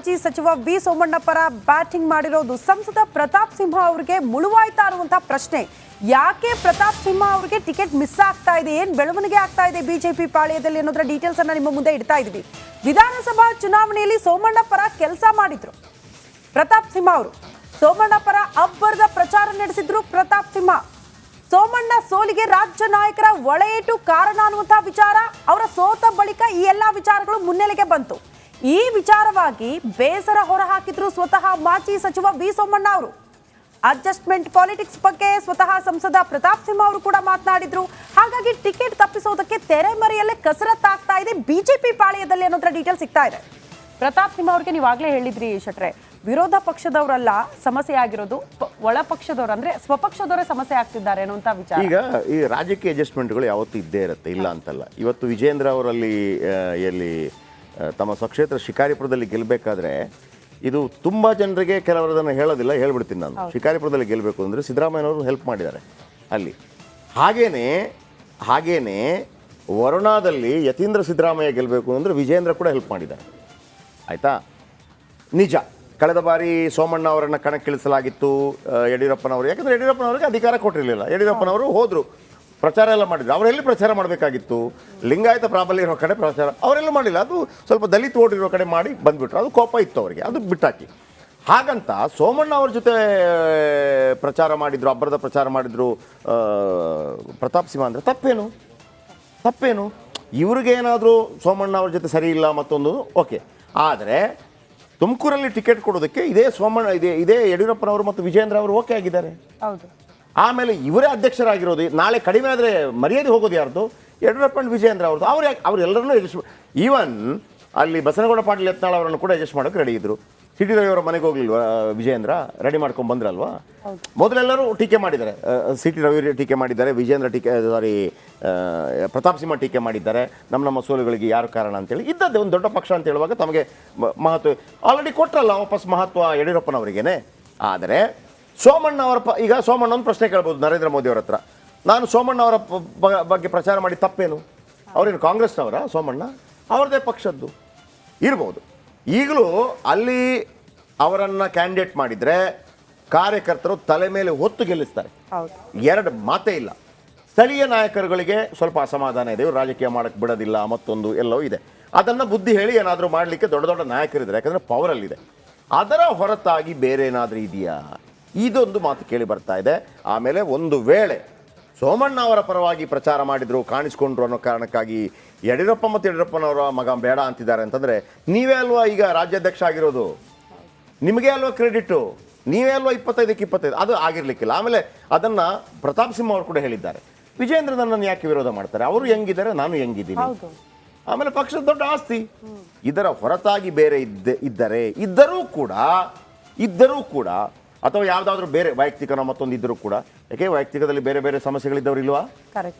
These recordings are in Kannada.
ಮಾಜಿ ಸಚಿವ ವಿ ಸೋಮಣ್ಣ ಪರ ಬ್ಯಾಟಿಂಗ್ ಮಾಡಿರೋದು ಸಂಸದ ಪ್ರತಾಪ್ ಸಿಂಹ ಅವರಿಗೆ ಮುಳುವಾಯ್ತಾ ಅನ್ನುವಂತಹ ಪ್ರಶ್ನೆ. ಯಾಕೆ ಪ್ರತಾಪ್ ಸಿಂಹ ಅವರಿಗೆ ಟಿಕೆಟ್ ಮಿಸ್ ಆಗ್ತಾ ಇದೆ, ಏನ್ ಬೆಳವಣಿಗೆ ಆಗ್ತಾ ಇದೆ ಬಿಜೆಪಿ ಪಾಳ್ಯದಲ್ಲಿ ಅನ್ನೋದರ ಡೀಟೇಲ್ಸ್ ಅನ್ನ ನಿಮ್ಮ ಮುಂದೆ ಇಡ್ತಾ ಇದ್ವಿ. ವಿಧಾನಸಭಾ ಚುನಾವಣೆಯಲ್ಲಿ ಸೋಮಣ್ಣ ಪರ ಕೆಲಸ ಮಾಡಿದ್ರು ಪ್ರತಾಪ್ ಸಿಂಹ ಅವರು. ಸೋಮಣ್ಣ ಪರ ಅಬ್ಬರದ ಪ್ರಚಾರ ನಡೆಸಿದ್ರು ಪ್ರತಾಪ್ ಸಿಂಹ. ಸೋಮಣ್ಣ ಸೋಲಿಗೆ ರಾಜ್ಯ ನಾಯಕರ ಒಳೆಯೇಟು ಕಾರಣ ಅನ್ನುವಂತಹ ವಿಚಾರ, ಅವರ ಸೋತ ಬಳಿಕ ಈ ಎಲ್ಲಾ ವಿಚಾರಗಳು ಮುನ್ನೆಲೆಗೆ ಬಂತು. ಈ ವಿಚಾರವಾಗಿ ಬೇಸರ ಹೊರಹಾಕಿದ್ರು ಸ್ವತಃ ಮಾಜಿ ಸಚಿವ ವಿ ಸೋಮಣ್ಣ ಅವರು. ಅಡ್ಜಸ್ಟ್ಮೆಂಟ್ ಪಾಲಿಟಿಕ್ಸ್ ಬಗ್ಗೆ ಸ್ವತಃ ಸಂಸದ ಪ್ರತಾಪ್ ಸಿಂಹ ಅವರು ಕೂಡ ಮಾತನಾಡಿದ್ರು. ಹಾಗಾಗಿ ಟಿಕೆಟ್ ತಪ್ಪಿಸೋದಕ್ಕೆ ತೆರೆಮರೆಯಲ್ಲೇ ಕಸರತ್ತಾಗ್ತಾ ಇದೆ ಬಿಜೆಪಿ ಪಾಳ್ಯದಲ್ಲಿ ಅನ್ನೋದ್ರ ಡೀಟೇಲ್ ಸಿಗ್ತಾ ಇದೆ. ಪ್ರತಾಪ್ ಸಿಂಹ ಅವ್ರಿಗೆ ನೀವಾಗಲೇ ಹೇಳಿದ್ರಿ ಶೆಟ್ರೆ, ವಿರೋಧ ಪಕ್ಷದವರಲ್ಲ ಸಮಸ್ಯೆ ಆಗಿರೋದು, ಒಳ ಪಕ್ಷದವರು ಅಂದ್ರೆ ಸ್ವಪಕ್ಷದವರೇ ಸಮಸ್ಯೆ ಆಗ್ತಿದ್ದಾರೆ ಅನ್ನುವಂತ ವಿಚಾರ. ಈಗ ಈ ರಾಜಕೀಯ ಅಡ್ಜಸ್ಟ್ಮೆಂಟ್ಗಳು ಯಾವತ್ತೂ ಇದ್ದೇ ಇರುತ್ತೆ, ಇಲ್ಲ ಅಂತಲ್ಲ. ಇವತ್ತು ವಿಜೇಂದ್ರ ಅವರಲ್ಲಿ ಎಲ್ಲಿ ತಮ್ಮ ಸ್ವಕ್ಷೇತ್ರ ಶಿಕಾರಿಪುರದಲ್ಲಿ ಗೆಲ್ಲಬೇಕಾದ್ರೆ ಇದು ತುಂಬ ಜನರಿಗೆ ಕೆಲವರದನ್ನು ಹೇಳೋದಿಲ್ಲ, ಹೇಳ್ಬಿಡ್ತೀನಿ ನಾನು. ಶಿಕಾರಿಪುರದಲ್ಲಿ ಗೆಲ್ಲಬೇಕು ಅಂದರೆ ಸಿದ್ದರಾಮಯ್ಯನವರು ಹೆಲ್ಪ್ ಮಾಡಿದ್ದಾರೆ ಅಲ್ಲಿ. ಹಾಗೇನೇ ವರುಣಾದಲ್ಲಿ ಯತೀಂದ್ರ ಸಿದ್ದರಾಮಯ್ಯ ಗೆಲ್ಲಬೇಕು ಅಂದರೆ ವಿಜೇಂದ್ರ ಕೂಡ ಹೆಲ್ಪ್ ಮಾಡಿದ್ದಾರೆ, ಆಯಿತಾ? ನಿಜ, ಕಳೆದ ಬಾರಿ ಸೋಮಣ್ಣ ಅವರನ್ನು ಕಣಕ್ಕಿಳಿಸಲಾಗಿತ್ತು ಯಡಿಯೂರಪ್ಪನವರು. ಯಾಕಂದರೆ ಯಡಿಯೂರಪ್ಪನವರಿಗೆ ಅಧಿಕಾರ ಕೊಟ್ಟಿರಲಿಲ್ಲ. ಯಡಿಯೂರಪ್ಪನವರು ಹೋದರು, ಪ್ರಚಾರ ಎಲ್ಲ ಮಾಡಿದ್ರು. ಅವರೆಲ್ಲಿ ಪ್ರಚಾರ ಮಾಡಬೇಕಾಗಿತ್ತು? ಲಿಂಗಾಯತ ಪ್ರಾಬಲ್ಯ ಇರೋ ಕಡೆ ಪ್ರಚಾರ ಅವರೆಲ್ಲ ಮಾಡಿಲ್ಲ. ಅದು ಸ್ವಲ್ಪ ದಲಿತ ಓಟ್ ಇರೋ ಕಡೆ ಮಾಡಿ ಬಂದುಬಿಟ್ರು. ಅದು ಕೋಪ ಇತ್ತು ಅವರಿಗೆ, ಅದು ಬಿಟ್ಟಾಕಿ. ಹಾಗಂತ ಸೋಮಣ್ಣ ಅವ್ರ ಜೊತೆ ಪ್ರಚಾರ ಮಾಡಿದರು, ಅಬ್ಬರದ ಪ್ರಚಾರ ಮಾಡಿದರು ಪ್ರತಾಪ್ ಸಿಂಹ. ಅಂದರೆ ತಪ್ಪೇನು? ಇವ್ರಿಗೇನಾದರೂ ಸೋಮಣ್ಣ ಅವ್ರ ಜೊತೆ ಸರಿ ಇಲ್ಲ ಮತ್ತೊಂದು ಓಕೆ. ಆದರೆ ತುಮಕೂರಲ್ಲಿ ಟಿಕೆಟ್ ಕೊಡೋದಕ್ಕೆ ಇದೇ ಯಡಿಯೂರಪ್ಪನವರು ಮತ್ತು ವಿಜೇಂದ್ರ ಅವರು ಓಕೆ ಆಗಿದ್ದಾರೆ. ಹೌದು. ಆಮೇಲೆ ಇವರೇ ಅಧ್ಯಕ್ಷರಾಗಿರೋದು. ನಾಳೆ ಕಡಿಮೆ ಆದರೆ ಮರ್ಯಾದೆ ಹೋಗೋದು ಯಾರ್ದು? ಯಡಿಯೂರಪ್ಪ ಅಂಡ್ ವಿಜೇಂದ್ರ ಅವ್ರದ್ದು. ಅವರೆಲ್ಲರನ್ನೂ ಈವನ್ ಅಲ್ಲಿ ಬಸನಗೌಡ ಪಾಟೀಲ್ ಯತ್ನಾಳ್ ಅವರನ್ನು ಕೂಡ ಅಡ್ಜಸ್ಟ್ ಮಾಡೋಕೆ ರೆಡಿ ಇದ್ರು. ಸಿ ಟಿ ರವಿ ಅವರ ಮನೆಗೆ ಹೋಗ್ಲಿಲ್ವಾ ವಿಜೇಂದ್ರ? ರೆಡಿ ಮಾಡ್ಕೊಂಡು ಬಂದ್ರಲ್ವಾ? ಮೊದಲೆಲ್ಲರೂ ಟೀಕೆ ಮಾಡಿದ್ದಾರೆ. ಸಿ ಟಿ ರವಿ ಟೀಕೆ ಮಾಡಿದ್ದಾರೆ, ಪ್ರತಾಪ್ ಸಿಂಹ ಟೀಕೆ ಮಾಡಿದ್ದಾರೆ. ನಮ್ಮ ಸೋಲುಗಳಿಗೆ ಯಾರು ಕಾರಣ ಅಂತೇಳಿ. ಇದ್ದದ್ದೇ ಒಂದು ದೊಡ್ಡ ಪಕ್ಷ ಅಂತ ಹೇಳುವಾಗ ತಮಗೆ ಮಹತ್ವ ಆಲ್ರೆಡಿ ಕೊಟ್ಟರಲ್ಲ ವಾಪಸ್ ಮಹತ್ವ ಯಡಿಯೂರಪ್ಪನವರಿಗೇನೆ. ಆದರೆ ಸೋಮಣ್ಣ ಅವರ ಈಗ ಸೋಮಣ್ಣ ಒಂದು ಪ್ರಶ್ನೆ ಕೇಳ್ಬೋದು ನರೇಂದ್ರ ಮೋದಿ ಅವರ ಹತ್ರ. ನಾನು ಸೋಮಣ್ಣ ಅವರ ಬಗ್ಗೆ ಪ್ರಚಾರ ಮಾಡಿ ತಪ್ಪೇನು? ಅವರೇನು ಕಾಂಗ್ರೆಸ್ನವರ? ಸೋಮಣ್ಣ ಅವ್ರದ್ದೇ ಪಕ್ಷದ್ದು ಇರ್ಬೋದು. ಈಗಲೂ ಅಲ್ಲಿ ಅವರನ್ನು ಕ್ಯಾಂಡಿಡೇಟ್ ಮಾಡಿದರೆ ಕಾರ್ಯಕರ್ತರು ತಲೆ ಮೇಲೆ ಹೊತ್ತು ಗೆಲ್ಲಿಸ್ತಾರೆ, ಎರಡು ಮಾತೇ ಇಲ್ಲ. ಸ್ಥಳೀಯ ನಾಯಕರುಗಳಿಗೆ ಸ್ವಲ್ಪ ಅಸಮಾಧಾನ ಇದೆ, ಇವರು ರಾಜಕೀಯ ಮಾಡೋಕ್ಕೆ ಬಿಡೋದಿಲ್ಲ, ಮತ್ತೊಂದು ಎಲ್ಲವೂ ಇದೆ. ಅದನ್ನು ಬುದ್ಧಿ ಹೇಳಿ ಏನಾದರೂ ಮಾಡಲಿಕ್ಕೆ ದೊಡ್ಡ ದೊಡ್ಡ ನಾಯಕರಿದ್ದಾರೆ, ಯಾಕಂದರೆ ಪವರಲ್ಲಿದೆ. ಅದರ ಹೊರತಾಗಿ ಬೇರೆ ಏನಾದರೂ ಇದೆಯಾ? ಇದೊಂದು ಮಾತು ಕೇಳಿ ಬರ್ತಾ ಇದೆ. ಆಮೇಲೆ ಒಂದು ವೇಳೆ ಸೋಮಣ್ಣ ಅವರ ಪರವಾಗಿ ಪ್ರಚಾರ ಮಾಡಿದ್ರು, ಕಾಣಿಸ್ಕೊಂಡ್ರು ಅನ್ನೋ ಕಾರಣಕ್ಕಾಗಿ ಯಡಿಯೂರಪ್ಪ ಮತ್ತು ಯಡಿಯೂರಪ್ಪನವರ ಮಗ ಬೇಡ ಅಂತಿದ್ದಾರೆ ಅಂತಂದರೆ ನೀವೇ ಅಲ್ವಾ ಈಗ ರಾಜ್ಯಾಧ್ಯಕ್ಷ ಆಗಿರೋದು? ನಿಮಗೆ ಅಲ್ವಾ ಕ್ರೆಡಿಟು? ನೀವೇ ಅಲ್ವಾ 25ಕ್ಕೆ 25? ಅದು ಆಗಿರ್ಲಿಕ್ಕಿಲ್ಲ. ಆಮೇಲೆ ಅದನ್ನು ಪ್ರತಾಪ್ ಸಿಂಹ ಅವರು ಕೂಡ ಹೇಳಿದ್ದಾರೆ, ವಿಜೇಂದ್ರ ನನ್ನನ್ನು ಯಾಕೆ ವಿರೋಧ ಮಾಡ್ತಾರೆ? ಅವರು ಹೆಂಗಿದ್ದಾರೆ, ನಾನು ಹೆಂಗಿದ್ದೀನಿ. ಆಮೇಲೆ ಪಕ್ಷದ ದೊಡ್ಡ ಆಸ್ತಿ. ಇದರ ಹೊರತಾಗಿ ಬೇರೆ ಇದ್ದರೂ ಕೂಡ ಅಥವಾ ಯಾವುದಾದ್ರೂ ಬೇರೆ ವೈಯಕ್ತಿಕನ ಮತ್ತೊಂದು ಇದ್ದರೂ ಕೂಡ, ಯಾಕೆ ವೈಯಕ್ತಿಕದಲ್ಲಿ ಬೇರೆ ಬೇರೆ ಸಮಸ್ಯೆಗಳಿದ್ದವ್ರು ಇಲ್ವಾ?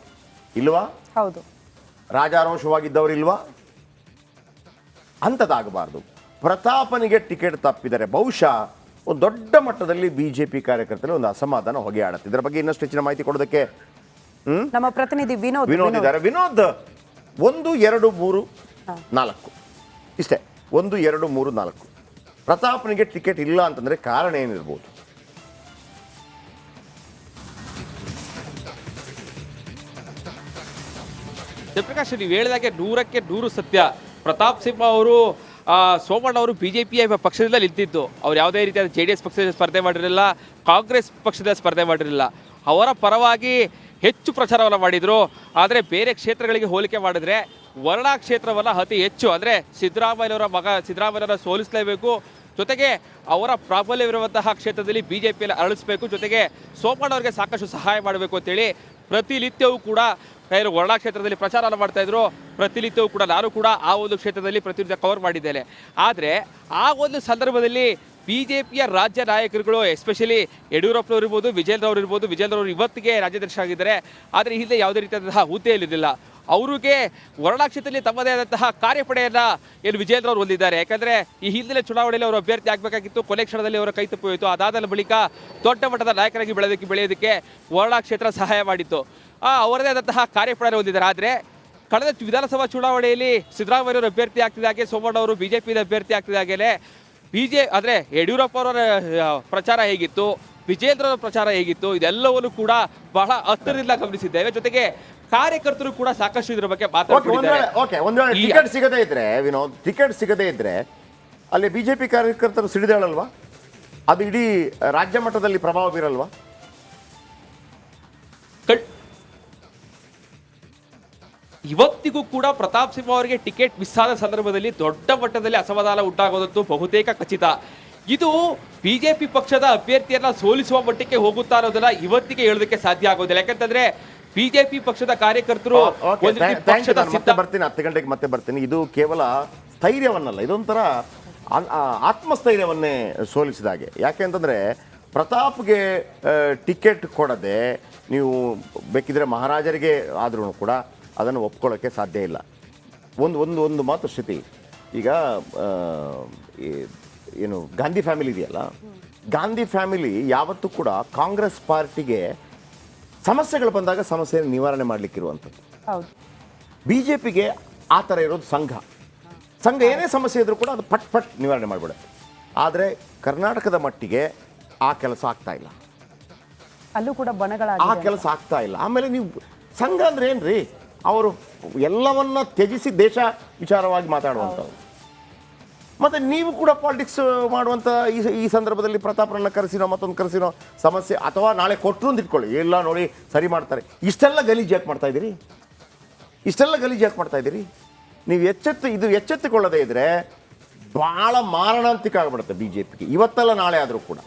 ಇಲ್ವಾ? ಹೌದು. ರಾಜಾರೋಷವಾಗಿದ್ದವರು ಇಲ್ವಾ? ಅಂಥದ್ದಾಗಬಾರ್ದು. ಪ್ರತಾಪನಿಗೆ ಟಿಕೆಟ್ ತಪ್ಪಿದರೆ ಬಹುಶಃ ಒಂದು ದೊಡ್ಡ ಮಟ್ಟದಲ್ಲಿ ಬಿಜೆಪಿ ಕಾರ್ಯಕರ್ತರಲ್ಲಿ ಒಂದು ಅಸಮಾಧಾನ ಹೊಗೆ ಆಡುತ್ತೆ. ಇದರ ಬಗ್ಗೆ ಇನ್ನಷ್ಟು ಹೆಚ್ಚಿನ ಮಾಹಿತಿ ಕೊಡೋದಕ್ಕೆ ನಮ್ಮ ಪ್ರತಿನಿಧಿ ವಿನೋದ್ ಇದ್ದಾರೆ. ವಿನೋದ್, 1 2 3 4 ಇಷ್ಟೇ, 1 2 3 4 ಪ್ರತಾಪನಿಗೆ ಟಿಕೆಟ್ ಇಲ್ಲ ಅಂತಂದ್ರೆ ಕಾರಣ ಏನಿರ್ಬೋದು? ಜಯಪ್ರಕಾಶ್, ನೀವು ಹೇಳಿದಾಗೆ 100ಕ್ಕೆ 100 ಸತ್ಯ. ಪ್ರತಾಪ್ ಸಿಂಹ ಅವರು ಸೋಮಣ್ಣ ಅವರು ಬಿಜೆಪಿಯ ಪಕ್ಷದಿಂದ ನಿಂತಿದ್ದು. ಅವ್ರು ಯಾವುದೇ ರೀತಿಯಾದ JDS ಪಕ್ಷದಲ್ಲಿ ಸ್ಪರ್ಧೆ ಮಾಡಿರಲಿಲ್ಲ, ಕಾಂಗ್ರೆಸ್ ಪಕ್ಷದಲ್ಲಿ ಸ್ಪರ್ಧೆ ಮಾಡಿರಲಿಲ್ಲ. ಅವರ ಪರವಾಗಿ ಹೆಚ್ಚು ಪ್ರಚಾರವನ್ನು ಮಾಡಿದರು. ಆದರೆ ಬೇರೆ ಕ್ಷೇತ್ರಗಳಿಗೆ ಹೋಲಿಕೆ ಮಾಡಿದ್ರೆ ವರ್ಣಾ ಕ್ಷೇತ್ರವನ್ನು ಅತಿ ಹೆಚ್ಚು, ಅಂದರೆ ಸಿದ್ದರಾಮಯ್ಯನವರ ಮಗ ಸಿದ್ದರಾಮಯ್ಯನವರ ಸೋಲಿಸಲೇಬೇಕು, ಜೊತೆಗೆ ಅವರ ಪ್ರಾಬಲ್ಯವಿರುವಂತಹ ಕ್ಷೇತ್ರದಲ್ಲಿ ಬಿಜೆಪಿಯಲ್ಲಿ ಅರಳಿಸಬೇಕು, ಜೊತೆಗೆ ಸೋಮಣ್ಣ ಅವರಿಗೆ ಸಾಕಷ್ಟು ಸಹಾಯ ಮಾಡಬೇಕು ಅಂತೇಳಿ ಪ್ರತಿನಿತ್ಯವೂ ಕೂಡ ವರ್ಣಾ ಕ್ಷೇತ್ರದಲ್ಲಿ ಪ್ರಚಾರ ಮಾಡ್ತಾ ಇದ್ರು. ಪ್ರತಿನಿತ್ಯವೂ ಕೂಡ ನಾನು ಕೂಡ ಆ ಒಂದು ಕ್ಷೇತ್ರದಲ್ಲಿ ಪ್ರತಿನಿತ್ಯ ಕವರ್ ಮಾಡಿದ್ದೇನೆ. ಆದರೆ ಆ ಒಂದು ಸಂದರ್ಭದಲ್ಲಿ ಬಿಜೆಪಿಯ ರಾಜ್ಯ ನಾಯಕರುಗಳು, ಎಸ್ಪೆಷಲಿ ಯಡಿಯೂರಪ್ಪನವರು ಇರ್ಬೋದು, ವಿಜೇಂದ್ರ ಅವರು ಇರ್ಬೋದು, ವಿಜೇಂದ್ರ ಅವರು ಇವತ್ತಿಗೆ ರಾಜ್ಯಾಧ್ಯಕ್ಷ ಆಗಿದ್ದಾರೆ. ಆದರೆ ಹಿಂದೆ ಯಾವುದೇ ರೀತಿಯಾದಂತಹ ಹುದ್ದೆಯಲ್ಲಿರಲಿಲ್ಲ. ಅವರಿಗೆ ವರ್ಣಾ ಕ್ಷೇತ್ರದಲ್ಲಿ ತಮ್ಮದೇ ಆದಂತಹ ಕಾರ್ಯಪಡೆಯನ್ನು ಏನು ವಿಜೇಂದ್ರ ಅವರು ಹೊಂದಿದ್ದಾರೆ. ಯಾಕಂದರೆ ಈ ಹಿಂದಿನ ಚುನಾವಣೆಯಲ್ಲಿ ಅವರು ಅಭ್ಯರ್ಥಿ ಆಗಬೇಕಾಗಿತ್ತು, ಕೊನೆ ಕ್ಷಣದಲ್ಲಿ ಅವರ ಕೈ ತಪ್ಪಿ ಹೋಯಿತು. ಅದಾದ ಬಳಿಕ ದೊಡ್ಡ ಮಟ್ಟದ ನಾಯಕರಾಗಿ ಬೆಳೆಯೋದಕ್ಕೆ ವರ್ಣಾ ಕ್ಷೇತ್ರ ಸಹಾಯ ಮಾಡಿತ್ತು. ಅವರದೇ ಆದಂತಹ ಕಾರ್ಯಪಡೆ ಹೊಂದಿದ್ದಾರೆ. ಆದರೆ ಕಳೆದ ವಿಧಾನಸಭಾ ಚುನಾವಣೆಯಲ್ಲಿ ಸಿದ್ದರಾಮಯ್ಯವರು ಅಭ್ಯರ್ಥಿ ಆಗ್ತಿದ್ದಾಗೆ, ಸೋಮಣ್ಣ ಅವರು ಬಿಜೆಪಿಯಿಂದ ಅಭ್ಯರ್ಥಿ ಆಗ್ತಿದ್ದಾಗಲೇ ಆದ್ರೆ ಯಡಿಯೂರಪ್ಪ ಅವರ ಪ್ರಚಾರ ಹೇಗಿತ್ತು, ವಿಜೇಂದ್ರ ಅವರ ಪ್ರಚಾರ ಹೇಗಿತ್ತು, ಇದೆಲ್ಲವನ್ನು ಕೂಡ ಬಹಳ ಹತ್ತಿರದಿಂದ ಗಮನಿಸಿದ್ದೇವೆ. ಜೊತೆಗೆ ಕಾರ್ಯಕರ್ತರು ಕೂಡ ಸಾಕಷ್ಟು ಇದ್ರ ಬಗ್ಗೆ ಮಾತಾಡ್ತಿದ್ದಾರೆ. ಒಂದ್ ವೇಳೆ ಟಿಕೆಟ್ ಸಿಗದೇ ಇದ್ರೆ ವಿನೋದ್, ಟಿಕೆಟ್ ಸಿಗದೇ ಇದ್ರೆ ಅಲ್ಲಿ ಬಿಜೆಪಿ ಕಾರ್ಯಕರ್ತರು ಸಿಡಿದಾಳಲ್ವಾ? ಅದು ಇಡೀ ರಾಜ್ಯ ಮಟ್ಟದಲ್ಲಿ ಪ್ರಭಾವ ಬೀರಲ್ವಾ? ಇವತ್ತಿಗೂ ಕೂಡ ಪ್ರತಾಪ್ ಸಿಂಹ ಅವರಿಗೆ ಟಿಕೆಟ್ ಮಿಸ್ ಆದ ಸಂದರ್ಭದಲ್ಲಿ ದೊಡ್ಡ ಮಟ್ಟದಲ್ಲಿ ಅಸಮಾಧಾನ ಉಂಟಾಗೋದಂತೂ ಬಹುತೇಕ ಖಚಿತ. ಇದು ಬಿಜೆಪಿ ಪಕ್ಷದ ಅಭ್ಯರ್ಥಿಯನ್ನ ಸೋಲಿಸುವ ಮಟ್ಟಕ್ಕೆ ಹೋಗುತ್ತಾ ಅನ್ನೋದನ್ನ ಇವತ್ತಿಗೆ ಹೇಳೋದಕ್ಕೆ ಸಾಧ್ಯ ಆಗೋದಿಲ್ಲ. ಯಾಕಂತಂದ್ರೆ ಬಿಜೆಪಿ ಪಕ್ಷದ ಕಾರ್ಯಕರ್ತರು ಮತ್ತೆ ಬರ್ತೀನಿ, 10 ಗಂಟೆಗೆ ಮತ್ತೆ ಬರ್ತೀನಿ. ಇದು ಕೇವಲ ಸ್ಥೈರ್ಯವನ್ನಲ್ಲ, ಇದೊಂಥರ ಆತ್ಮಸ್ಥೈರ್ಯವನ್ನೇ ಸೋಲಿಸಿದಾಗೆ. ಯಾಕೆ ಅಂತಂದ್ರೆ ಪ್ರತಾಪ್ಗೆ ಟಿಕೆಟ್ ಕೊಡದೆ ನೀವು ಬೇಕಿದ್ರೆ ಮಹಾರಾಜರಿಗೆ ಆದ್ರೂ ಕೂಡ ಅದನ್ನು ಒಪ್ಕೊಳ್ಳೋಕ್ಕೆ ಸಾಧ್ಯ ಇಲ್ಲ. ಒಂದು ಮಾತು ಶ್ರುತಿ, ಈಗ ಏನು ಗಾಂಧಿ ಫ್ಯಾಮಿಲಿ ಇದೆಯಲ್ಲ, ಗಾಂಧಿ ಫ್ಯಾಮಿಲಿ ಯಾವತ್ತೂ ಕೂಡ ಕಾಂಗ್ರೆಸ್ ಪಾರ್ಟಿಗೆ ಸಮಸ್ಯೆಗಳು ಬಂದಾಗ ಸಮಸ್ಯೆ ನಿವಾರಣೆ ಮಾಡಲಿಕ್ಕಿರುವಂಥದ್ದು. ಬಿ ಜೆ ಪಿಗೆ ಆ ಥರ ಇರೋದು ಸಂಘ ಏನೇ ಸಮಸ್ಯೆ ಇದ್ರೂ ಕೂಡ ಅದು ಪಟ್ ನಿವಾರಣೆ ಮಾಡಿಬಿಡುತ್ತೆ. ಆದರೆ ಕರ್ನಾಟಕದ ಮಟ್ಟಿಗೆ ಆ ಕೆಲಸ ಆಗ್ತಾ ಇಲ್ಲ, ಅಲ್ಲೂ ಕೂಡ ಆ ಕೆಲಸ ಆಗ್ತಾ ಇಲ್ಲ. ಆಮೇಲೆ ನೀವು ಸಂಘ ಅಂದ್ರೆ ಏನ್ರಿ, ಅವರು ಎಲ್ಲವನ್ನ ತ್ಯಜಿಸಿ ದೇಶ ವಿಚಾರವಾಗಿ ಮಾತಾಡುವಂಥದ್ದು. ಮತ್ತು ನೀವು ಕೂಡ ಪಾಲಿಟಿಕ್ಸ್ ಮಾಡುವಂಥ ಈ ಸಂದರ್ಭದಲ್ಲಿ ಪ್ರತಾಪ್ರನ್ನ ಕರೆಸಿನೋ ಮತ್ತೊಂದು ಕರೆಸಿನೋ ಸಮಸ್ಯೆ, ಅಥವಾ ನಾಳೆ ಕೊಟ್ಟರು ಅಂತ ಇಟ್ಕೊಳ್ಳಿ, ಎಲ್ಲ ನೋಡಿ ಸರಿ ಮಾಡ್ತಾರೆ. ಇಷ್ಟೆಲ್ಲ ಗಲೀಜು ಯಾಕೆ ಮಾಡ್ತಾ ಇದ್ದೀರಿ? ನೀವು ಎಚ್ಚೆತ್ತುಕೊಳ್ಳದೇ ಇದ್ರೆ ಭಾಳ ಮಾರಣಾಂತಿಕ ಆಗಿಬಿಡುತ್ತೆ ಬಿ ಜೆ ಪಿಗೆ, ಇವತ್ತಲ್ಲ ನಾಳೆ ಆದರೂ ಕೂಡ.